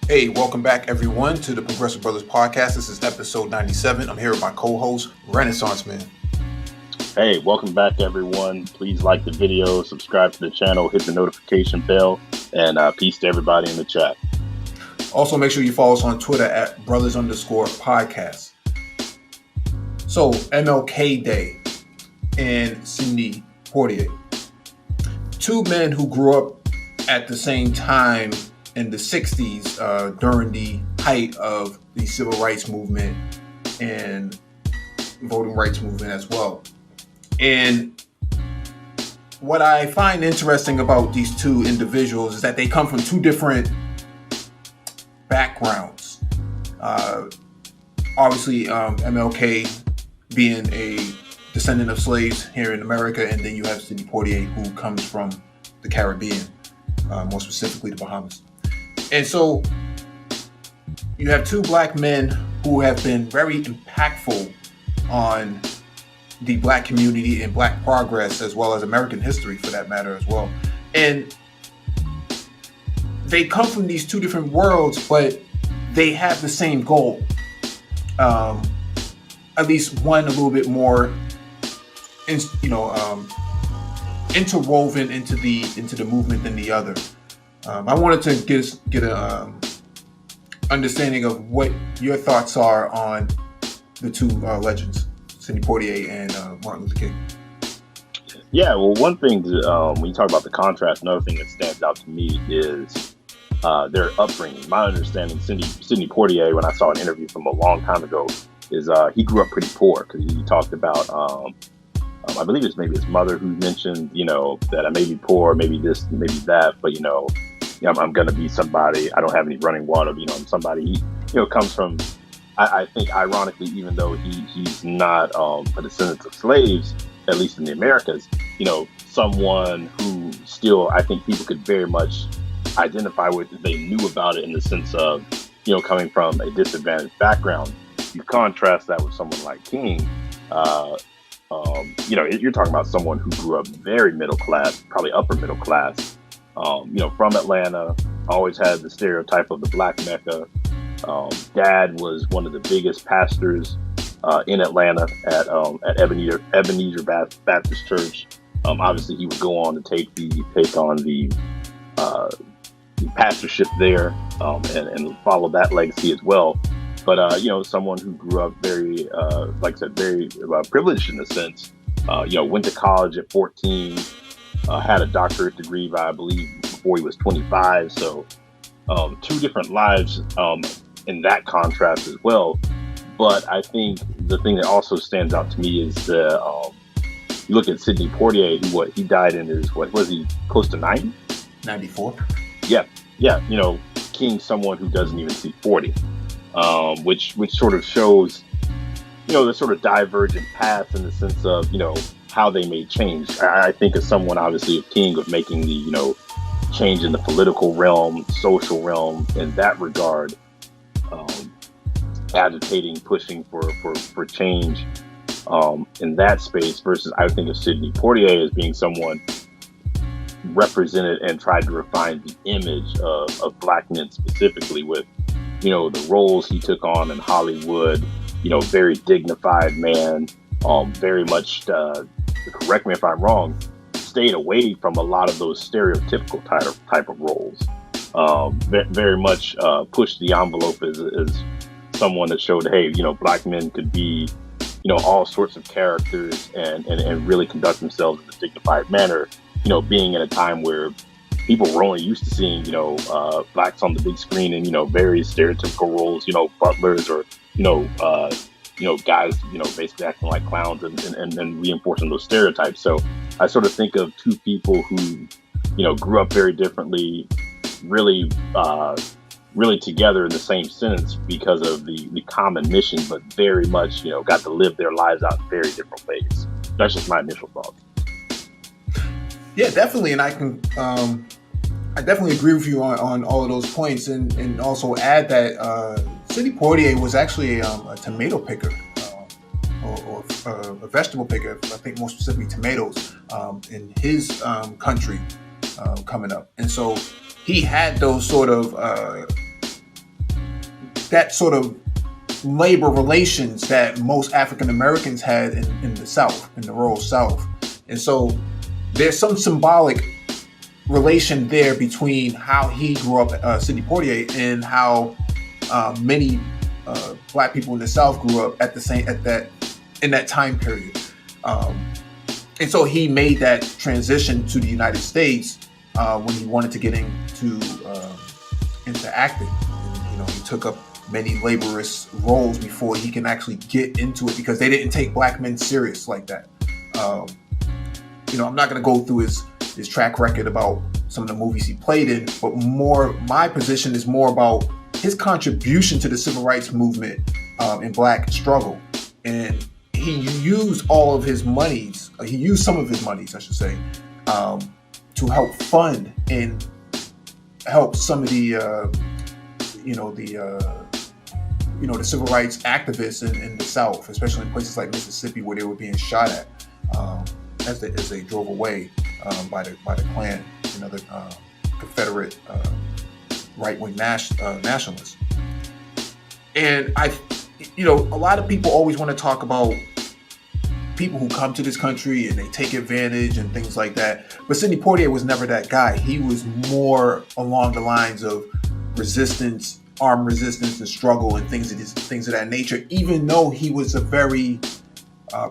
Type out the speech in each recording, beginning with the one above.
Hey, welcome back everyone to the Progressive Brothers Podcast. This is episode 97. I'm here with my co-host, Renaissance Man. Hey, welcome back everyone. Please like the video, subscribe to the channel, hit the notification bell, and peace to everybody in the chat. Also, make sure you follow us on Twitter at brothers_podcast. So, MLK Day and Sidney Poitier. Two men who grew up at the same time in the 60s during the height of the civil rights movement and voting rights movement as well. And what I find interesting about these two individuals is that they come from two different backgrounds. Obviously, MLK being a descendant of slaves here in America, and then you have Sidney Poitier, who comes from the Caribbean, more specifically the Bahamas. And so you have two black men who have been very impactful on the black community and black progress, as well as American history for that matter as well. And they come from these two different worlds, but they have the same goal. At least one a little bit more, interwoven into the movement than the other. I wanted to get a understanding of what your thoughts are on the two legends, Sidney Poitier and Martin Luther King. Yeah, well, one thing when you talk about the contrast, another thing that stands out to me is their upbringing. My understanding, Sidney Poitier, when I saw an interview from a long time ago, is he grew up pretty poor, because he talked about, I believe it's maybe his mother who mentioned, that I may be poor, maybe this, maybe that, but I'm going to be somebody. I don't have any running water. I'm somebody. He, comes from. I think, ironically, even though he's not a descendant of slaves, at least in the Americas, someone who still, I think, people could very much identify with if they knew about it, in the sense of, coming from a disadvantaged background. You contrast that with someone like King. You're talking about someone who grew up very middle class, probably upper middle class. From Atlanta, always had the stereotype of the Black Mecca. Dad was one of the biggest pastors in Atlanta at Ebenezer Baptist Church. Obviously, he would go on to take on the pastorship there and follow that legacy as well. But someone who grew up very, like I said, very privileged in a sense. Went to college at 14. Had a doctorate degree by, I believe, before he was 25. So two different lives in that contrast as well. But I think the thing that also stands out to me is you look at Sidney Poitier, he died in his, what was he, close to 90? 94. Yeah. King, someone who doesn't even see 40, which sort of shows, the sort of divergent paths in the sense of, how they made change. I think of someone, obviously, of King, of making the, change in the political realm, social realm, in that regard, agitating, pushing for change in that space, versus I think of Sidney Poitier as being someone represented and tried to refine the image of black men, specifically with, the roles he took on in Hollywood, very dignified man, very much, correct me if I'm wrong, stayed away from a lot of those stereotypical type of roles. Very much pushed the envelope as someone that showed, hey, black men could be, all sorts of characters and really conduct themselves in a dignified manner, being in a time where people were only used to seeing, blacks on the big screen in, various stereotypical roles, butlers or, guys, basically acting like clowns and reinforcing those stereotypes. So I sort of think of two people who, grew up very differently, really together in the same sentence because of the common mission, but very much, got to live their lives out in very different ways. That's just my initial thoughts. Yeah, definitely. And I definitely agree with you on all of those points, and also add that Sidney Poitier was actually a tomato picker, or a vegetable picker, I think more specifically tomatoes, in his country coming up. And so he had those sort of that sort of labor relations that most African Americans had in the South, in the rural South. And so there's some symbolic relation there between how he grew up, Sidney Poitier, and how many Black people in the South grew up in that time period. And so he made that transition to the United States when he wanted to get into acting. And, he took up many laborious roles before he can actually get into it, because they didn't take Black men serious like that. I'm not going to go through his track record about some of the movies he played in, but my position is more about his contribution to the civil rights movement and Black struggle. And he used all of his monies, he used some of his monies, I should say, to help fund and help some of the civil rights activists in the South, especially in places like Mississippi, where they were being shot at as they drove away by the Klan and other Confederate right-wing nationalists. And a lot of people always want to talk about people who come to this country and they take advantage and things like that. But Sidney Poitier was never that guy. He was more along the lines of resistance, armed resistance and struggle and things of that nature. Even though he was a very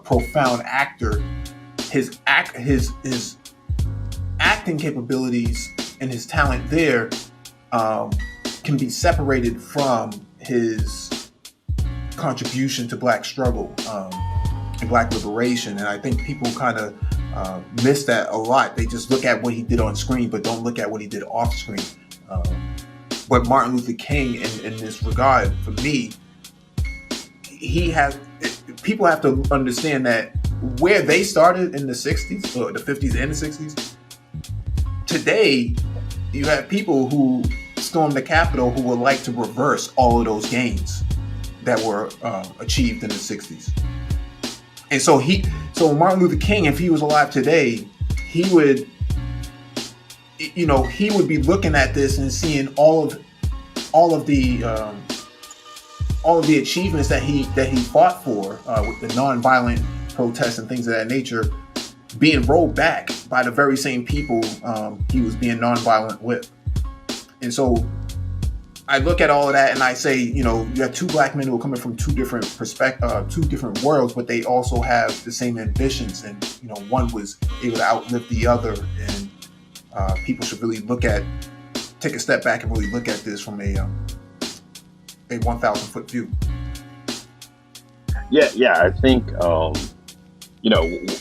profound actor, his acting capabilities and his talent there can be separated from his contribution to Black struggle and Black liberation. And I think people kind of miss that a lot. They just look at what he did on screen, but don't look at what he did off screen. But Martin Luther King, in this regard, for me, people have to understand that where they started in the 60s, or the 50s and the 60s, today you have people who stormed the Capitol who would like to reverse all of those gains that were achieved in the 60s. And so Martin Luther King, if he was alive today, he would be looking at this and seeing all of the achievements that he fought for with the nonviolent protests and things of that nature being rolled back by the very same people he was being nonviolent with. And so I look at all of that and I say, you have two Black men who are coming from two different two different worlds, but they also have the same ambitions. And one was able to outlive the other. And people should really take a step back and really look at this from a 1,000-foot view. Yeah. I think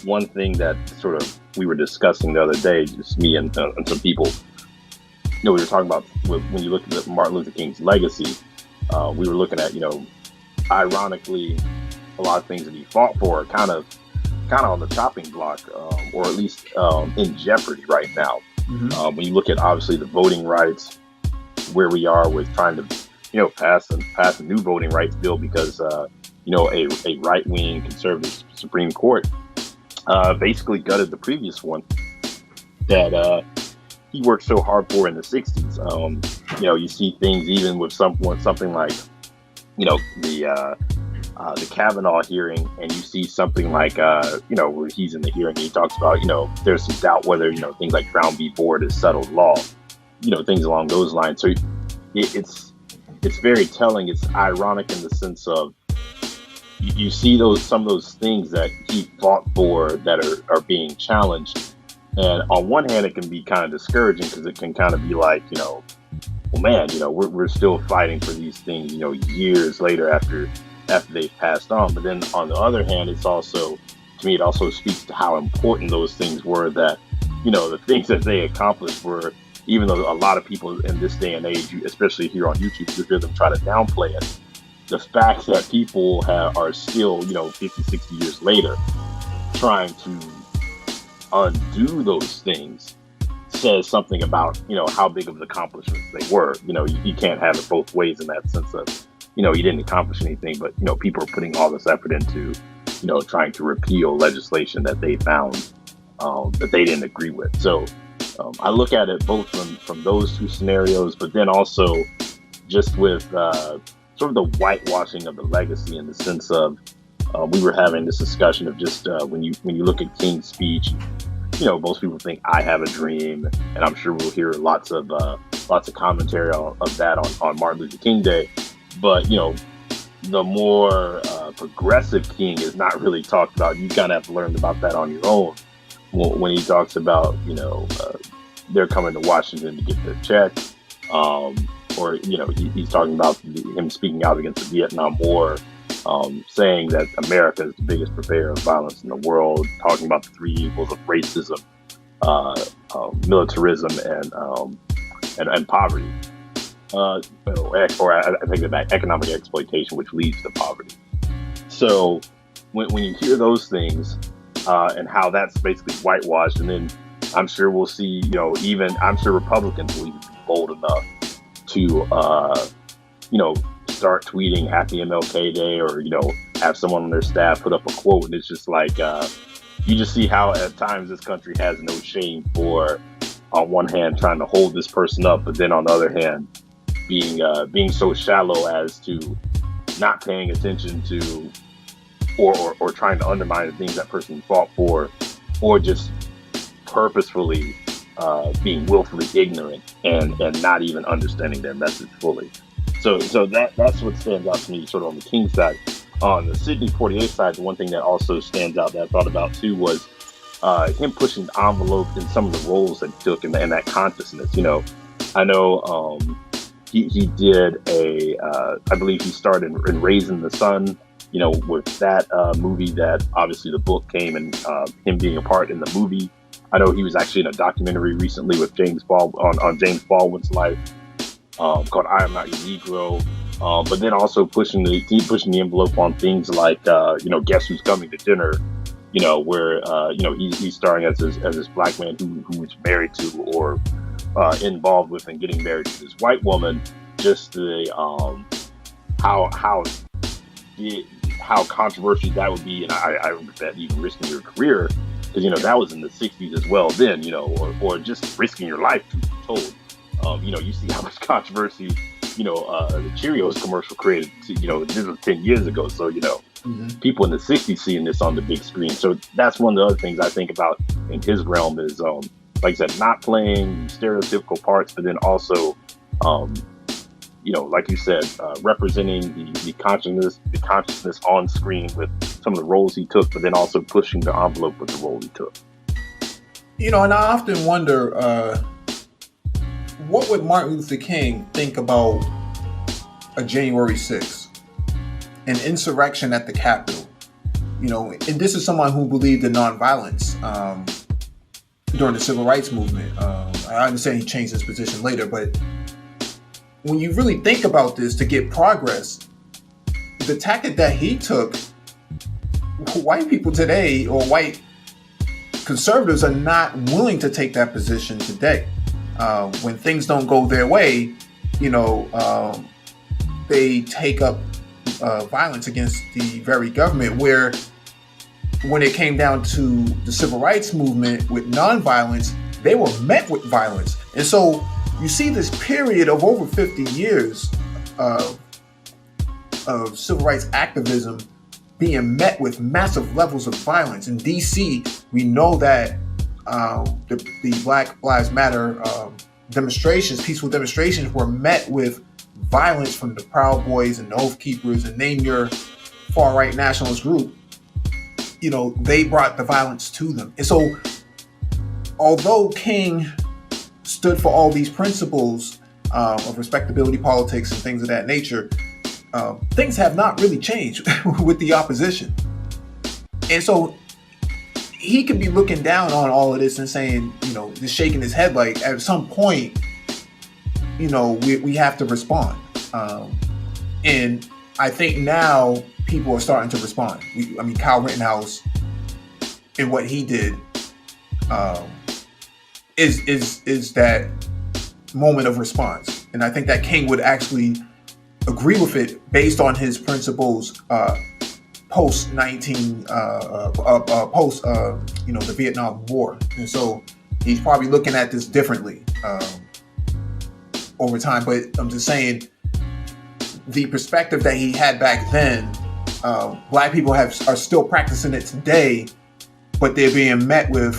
one thing that sort of we were discussing the other day, just me and some people. We were talking about when you look at Martin Luther King's legacy, we were looking at, ironically, a lot of things that he fought for are kind of on the chopping block, or at least in jeopardy right now. Mm-hmm. When you look at, obviously, the voting rights, where we are with trying to, pass a new voting rights bill because, a right-wing conservative Supreme Court basically gutted the previous one that he worked so hard for in the 60s. You see things even with something like, the Kavanaugh hearing, and you see something like, where he's in the hearing and he talks about, there's some doubt whether, things like Brown v. Board is settled law, things along those lines. So it's very telling. It's ironic in the sense of you see some of those things that he fought for that are being challenged. And on one hand, it can be kind of discouraging because it can kind of be like, well, man, we're still fighting for these things, years later after they've passed on. But then on the other hand, it's also, to me, it also speaks to how important those things were, that, the things that they accomplished were, even though a lot of people in this day and age, especially here on YouTube, you hear them try to downplay it. The fact that people are still, 50, 60 years later, trying to undo those things says something about, how big of an accomplishments they were. You can't have it both ways in that sense of, you didn't accomplish anything, but, people are putting all this effort into, trying to repeal legislation that they found that they didn't agree with. So I look at it both from those two scenarios, but then also just with, sort of the whitewashing of the legacy, in the sense of we were having this discussion of just when you look at King's speech, most people think "I have a dream," and I'm sure we'll hear lots of commentary of that on Martin Luther King Day. But the more progressive King is not really talked about. You kind of have to learn about that on your own. When he talks about they're coming to Washington to get their check, or he's talking about him speaking out against the Vietnam War. Saying that America is the biggest purveyor of violence in the world, talking about the three evils of racism, militarism, and poverty, or I think that economic exploitation, which leads to poverty. So when you hear those things and how that's basically whitewashed, and then I'm sure we'll see, I'm sure Republicans will even be bold enough to, start tweeting Happy MLK Day, or have someone on their staff put up a quote, and it's just like you just see how at times this country has no shame for, on one hand, trying to hold this person up, but then on the other hand, being so shallow as to not paying attention to or trying to undermine the things that person fought for, or just purposefully being willfully ignorant and not even understanding their message fully. So that's what stands out to me, sort of on the King side. On the Sidney Poitier side, the one thing that also stands out that I thought about too was him pushing the envelope in some of the roles that he took and that consciousness. I know he did I believe he starred in Raising the Sun, with that movie that obviously the book came, and him being a part in the movie. I know he was actually in a documentary recently with on James Baldwin's life. Called "I Am Not Your Negro," but then also pushing the envelope on things like Guess Who's Coming to Dinner, where he's starring as this black man who's married to or involved with and getting married to this white woman. Just the how controversial that would be, and I remember that even risking your career, because that was in the '60s as well. Then or just risking your life to be told. You see how much controversy, the Cheerios commercial created, this was 10 years ago. So, people in the 60s seeing this on the big screen. So that's one of the other things I think about in his realm is, like I said, not playing stereotypical parts, but then also, like you said, representing the consciousness on screen with some of the roles he took, but then also pushing the envelope with the role he took. And I often wonder, what would Martin Luther King think about a January 6th, an insurrection at the Capitol? And this is someone who believed in nonviolence during the Civil Rights Movement. I understand he changed his position later, but when you really think about this, to get progress, the tactic that he took, white people today, or white conservatives, are not willing to take that position today. When things don't go their way, they take up violence against the very government, where when it came down to the Civil Rights Movement with nonviolence, they were met with violence. And so you see this period of over 50 years of civil rights activism being met with massive levels of violence. In DC, we know that the Black Lives Matter demonstrations, peaceful demonstrations, were met with violence from the Proud Boys and the Oath Keepers, and name your far-right nationalist group. They brought the violence to them. And so, although King stood for all these principles of respectability politics and things of that nature, things have not really changed with the opposition. And so he could be looking down on all of this and saying, just shaking his head like, at some point, we have to respond. And I think now people are starting to respond. Kyle Rittenhouse and what he did is that moment of response. And I think that King would actually agree with it based on his principles post the Vietnam War. And so he's probably looking at this differently over time. But I'm just saying, the perspective that he had back then, Black people are still practicing it today, but they're being met with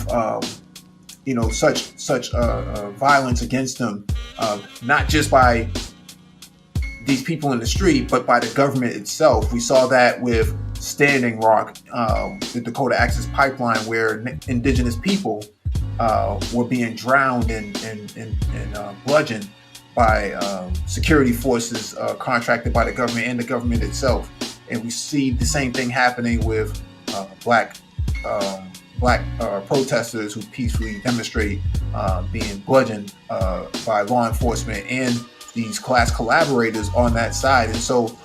such violence against them, not just by these people in the street, but by the government itself. We saw that with Standing Rock, the Dakota Access Pipeline, where indigenous people were being drowned and bludgeoned by security forces contracted by the government and the government itself. And we see the same thing happening with black protesters who peacefully demonstrate being bludgeoned by law enforcement and these class collaborators on that side. And so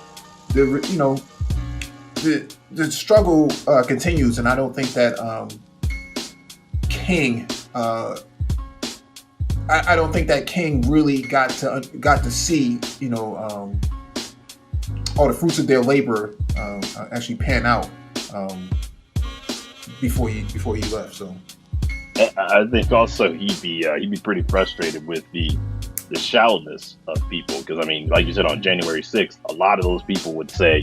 the struggle continues, and I don't think that King I don't think that King really got to see all the fruits of their labor actually pan out before he left. So I think also he'd be pretty frustrated with the shallowness of people, because I mean, like you said, on January 6th, a lot of those people would say,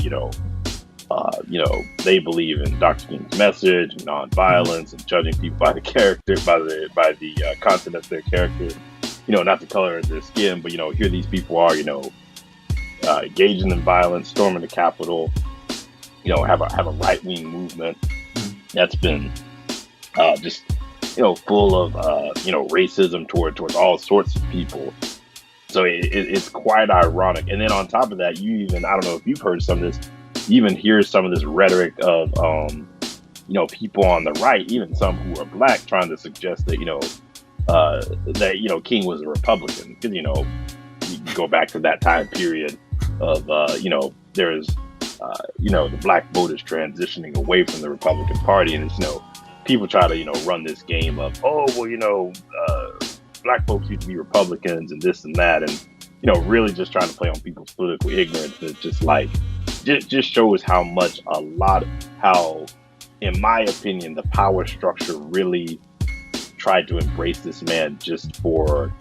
they believe in Dr. King's message, and nonviolence, and judging people by the character, by the content of their character, not the color of their skin. But here these people are, engaging in violence, storming the Capitol, have a right wing movement that's been just full of racism towards all sorts of people. So it's quite ironic. And then on top of that, I don't know if you've heard some of this, you even hear some of this rhetoric of people on the right, even some who are Black, trying to suggest that that King was a Republican, because you go back to that time period of there's the Black voters transitioning away from the Republican Party, and it's people try to run this game of, Black folks used to be Republicans and this and that, and really just trying to play on people's political ignorance. It's just like just shows how, in my opinion, the power structure really tried to embrace this man just for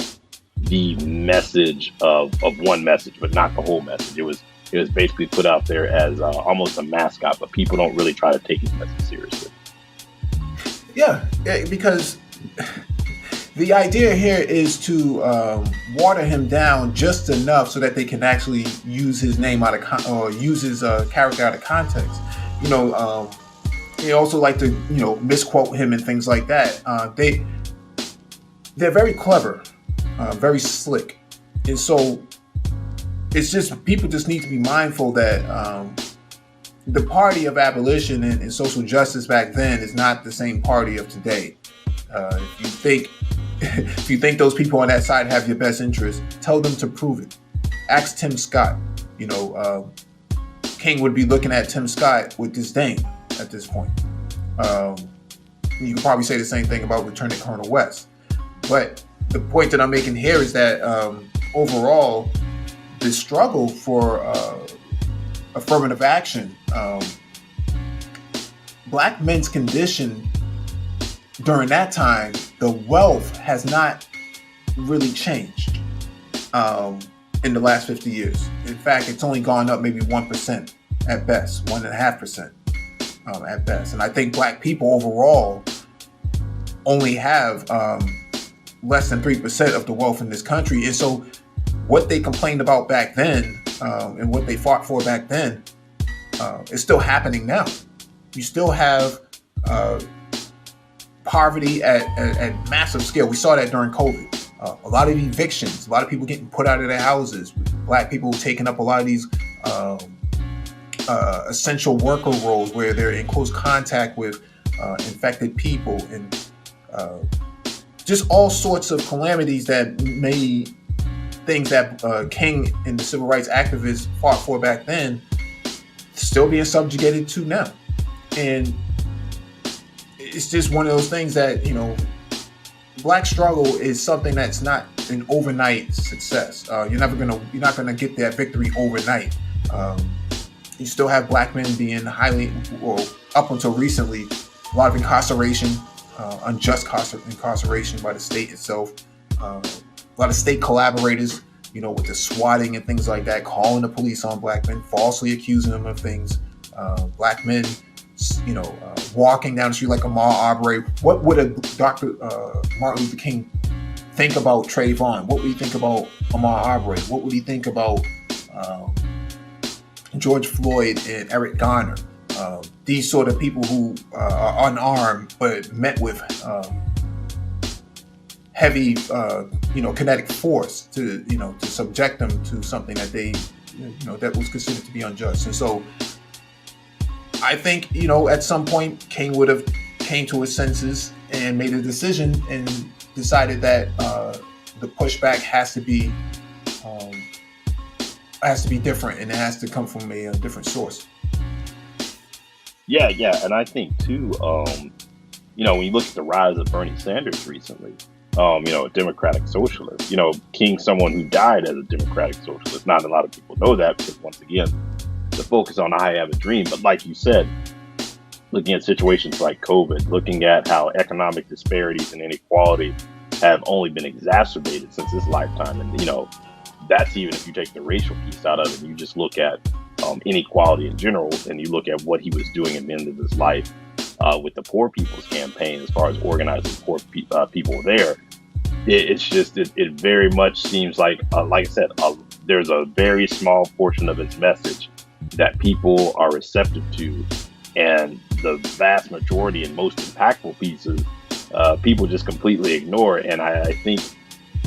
the message of one message, but not the whole message. It was basically put out there as almost a mascot, but people don't really try to take his message seriously. Yeah, because the idea here is to water him down just enough so that they can actually use his name or use his character out of context. They also like to misquote him and things like that. They're very clever, very slick, and so it's just, people just need to be mindful that the party of abolition and social justice back then is not the same party of today. If you think those people on that side have your best interest, tell them to prove it. Ask Tim Scott. King would be looking at Tim Scott with disdain at this point. You can probably say the same thing about Lieutenant Colonel West. But the point that I'm making here is that overall, the struggle for affirmative action, Black men's condition during that time, the wealth has not really changed in the last 50 years. In fact, it's only gone up maybe 1% at best, 1.5% at best. And I think Black people overall only have less than 3% of the wealth in this country. And so what they complained about back then and what they fought for back then is still happening now. You still have poverty at massive scale. We saw that during COVID. A lot of evictions, a lot of people getting put out of their houses, Black people taking up a lot of these essential worker roles where they're in close contact with infected people, and just all sorts of calamities that made things that King and the civil rights activists fought for back then still being subjugated to now. And it's just one of those things that, Black struggle is something that's not an overnight success. You're not gonna get that victory overnight. You still have Black men being up until recently, a lot of incarceration, unjust incarceration by the state itself. A lot of state collaborators with the swatting and things like that, calling the police on black men, falsely accusing them of things. Black men, walking down the street like Ahmaud Arbery. What would a Dr. Martin Luther King think about Trayvon? What would he think about Ahmaud Arbery? What would he think about George Floyd and Eric Garner? These sort of people who are unarmed but met with heavy, kinetic force to subject them to something that they, that was considered to be unjust. And so I think, at some point King would have came to his senses and made a decision and decided that the pushback has to be different, and it has to come from a different source. Yeah, and I think too, when you look at the rise of Bernie Sanders recently, a democratic socialist, King, someone who died as a democratic socialist. Not a lot of people know that because, once again, the focus on I have a dream. But like you said, looking at situations like COVID, looking at how economic disparities and inequality have only been exacerbated since his lifetime. And, that's even if you take the racial piece out of it, and you just look at inequality in general, and you look at what he was doing at the end of his life with the Poor People's Campaign, as far as organizing poor people there. It very much seems like I said, there's a very small portion of its message that people are receptive to, and the vast majority and most impactful pieces, people just completely ignore. And I think,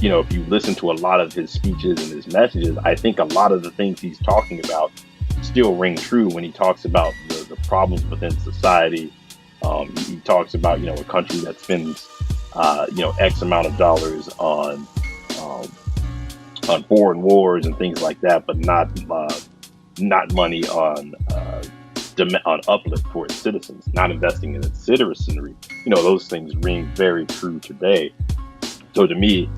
if you listen to a lot of his speeches and his messages, I think a lot of the things he's talking about still ring true when he talks about the problems within society. He talks about, a country that spends, X amount of dollars on foreign wars and things like that, but not money on uplift for its citizens, not investing in its citizenry. Those things ring very true today. So to me,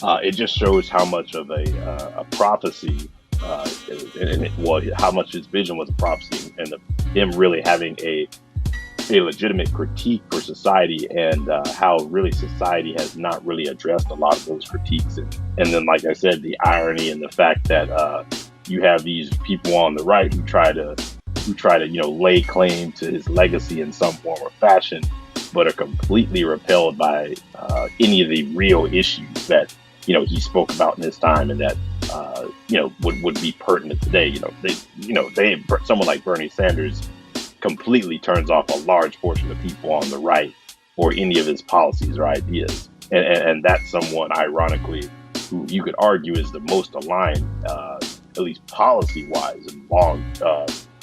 it just shows how much of a prophecy, how much his vision was a prophecy, and him really having a legitimate critique for society, and how really society has not really addressed a lot of those critiques. And then, like I said, the irony and the fact that you have these people on the right who try to lay claim to his legacy in some form or fashion, but are completely repelled by any of the real issues that he spoke about in his time, and that would be pertinent today. Someone like Bernie Sanders completely turns off a large portion of people on the right or any of his policies or ideas, and that's someone, ironically, who you could argue is the most aligned, at least policy-wise, and long.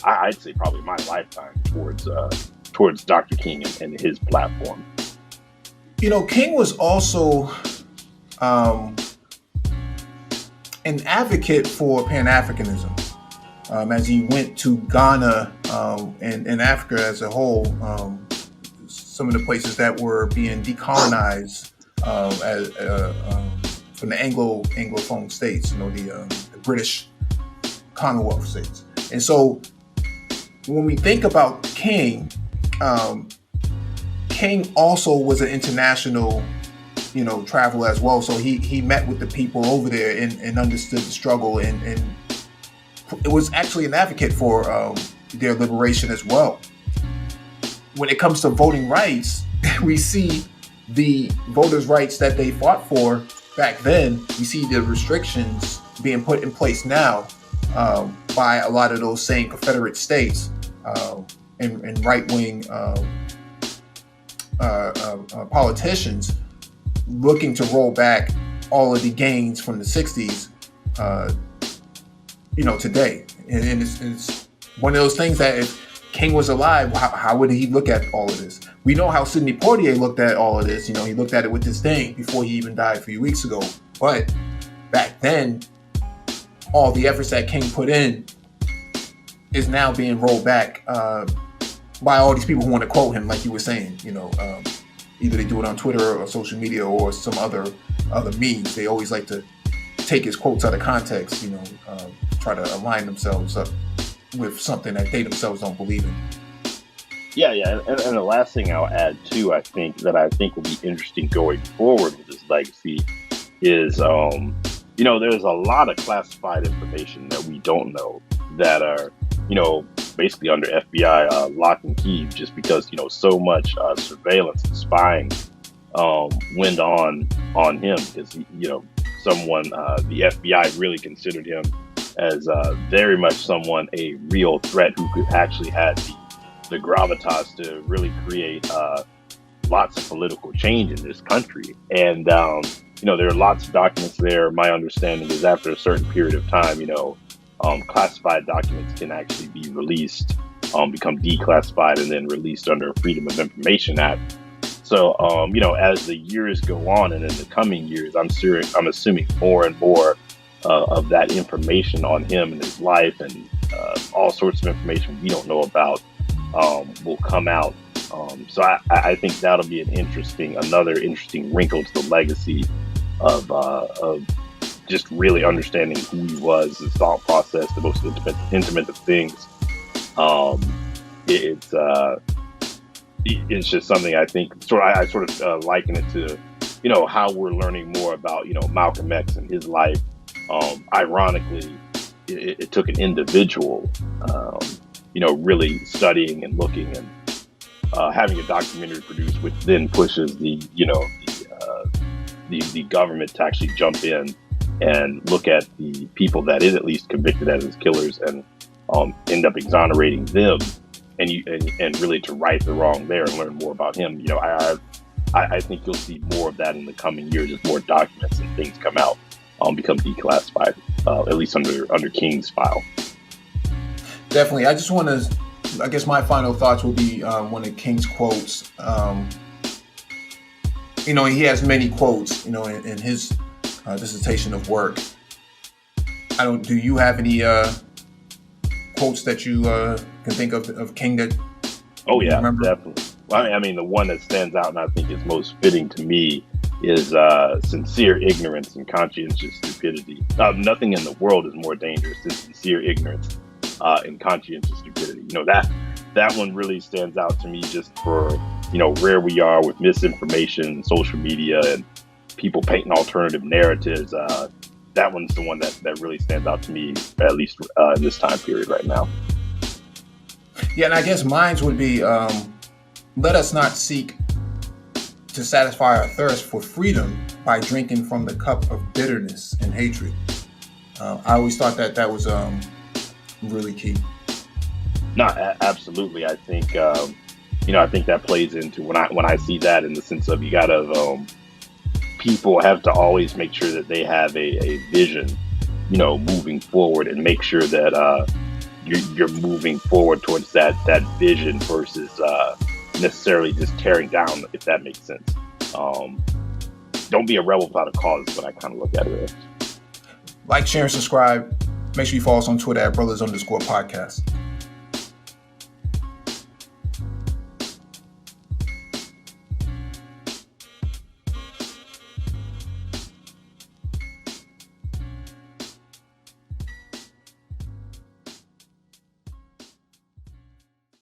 I'd say probably my lifetime towards Dr. King and his platform. King was also an advocate for Pan-Africanism. As he went to Ghana and Africa as a whole, some of the places that were being decolonized from the Anglophone states, the British Commonwealth states. And so when we think about King, King also was an international traveler as well. So he met with the people over there and understood the struggle, and it was actually an advocate for their liberation as well. When it comes to voting rights, we see the voters' rights that they fought for back then. We see the restrictions being put in place now by a lot of those same Confederate states and right-wing politicians looking to roll back all of the gains from the 60s, today. And it's one of those things that if King was alive, how would he look at all of this? We know how Sidney Poitier looked at all of this. He looked at it with disdain before he even died a few weeks ago. But back then, all the efforts that King put in is now being rolled back by all these people who want to quote him, like you were saying. Either they do it on Twitter or social media or some other means. They always like to take his quotes out of context, try to align themselves up with something that they themselves don't believe in. Yeah. And the last thing I'll add too, I think will be interesting going forward with this legacy is, there's a lot of classified information that we don't know that are, basically under FBI lock and key, just because, so much surveillance and spying went on him, because someone, the FBI really considered him as very much someone, a real threat who could actually had the gravitas to really create lots of political change in this country. And, there are lots of documents there. My understanding is after a certain period of time, classified documents can actually be released, become declassified, and then released under Freedom of Information Act. So, as the years go on and in the coming years, I'm assuming more and more of that information on him and his life and all sorts of information we don't know about will come out. So I think that'll be another interesting wrinkle to the legacy of just really understanding who he was, his thought process, the most intimate of things. It's just something I think I sort of liken it to, how we're learning more about, Malcolm X and his life. Ironically, it took an individual, really studying and looking and having a documentary produced, which then pushes the government to actually jump in and look at the people that is at least convicted as his killers and end up exonerating them, and really to right the wrong there and learn more about him. I think you'll see more of that in the coming years as more documents and things come out, become declassified, at least under King's file. Definitely. I guess my final thoughts will be one of King's quotes. He has many quotes, in his dissertation of work. Do you have any quotes that you can think of King that? Oh yeah, definitely. Well, I mean, the one that stands out and I think is most fitting to me is sincere ignorance and conscientious stupidity. Nothing in the world is more dangerous than sincere ignorance and conscientious stupidity. That one really stands out to me just for, where we are with misinformation, social media, and people painting alternative narratives. That one's the one that really stands out to me, at least in this time period right now. Yeah, and I guess mine would be, let us not seek to satisfy our thirst for freedom by drinking from the cup of bitterness and hatred. I always thought that was really key. No, absolutely. I think I think that plays into when I see that, in the sense of you gotta people have to always make sure that they have a vision, moving forward, and make sure that you're moving forward towards that vision versus necessarily just tearing down, if that makes sense. Don't be a rebel without a cause is what I kind of look at it as. Like, share, and subscribe. Make sure you follow us on Twitter at brothers_podcast.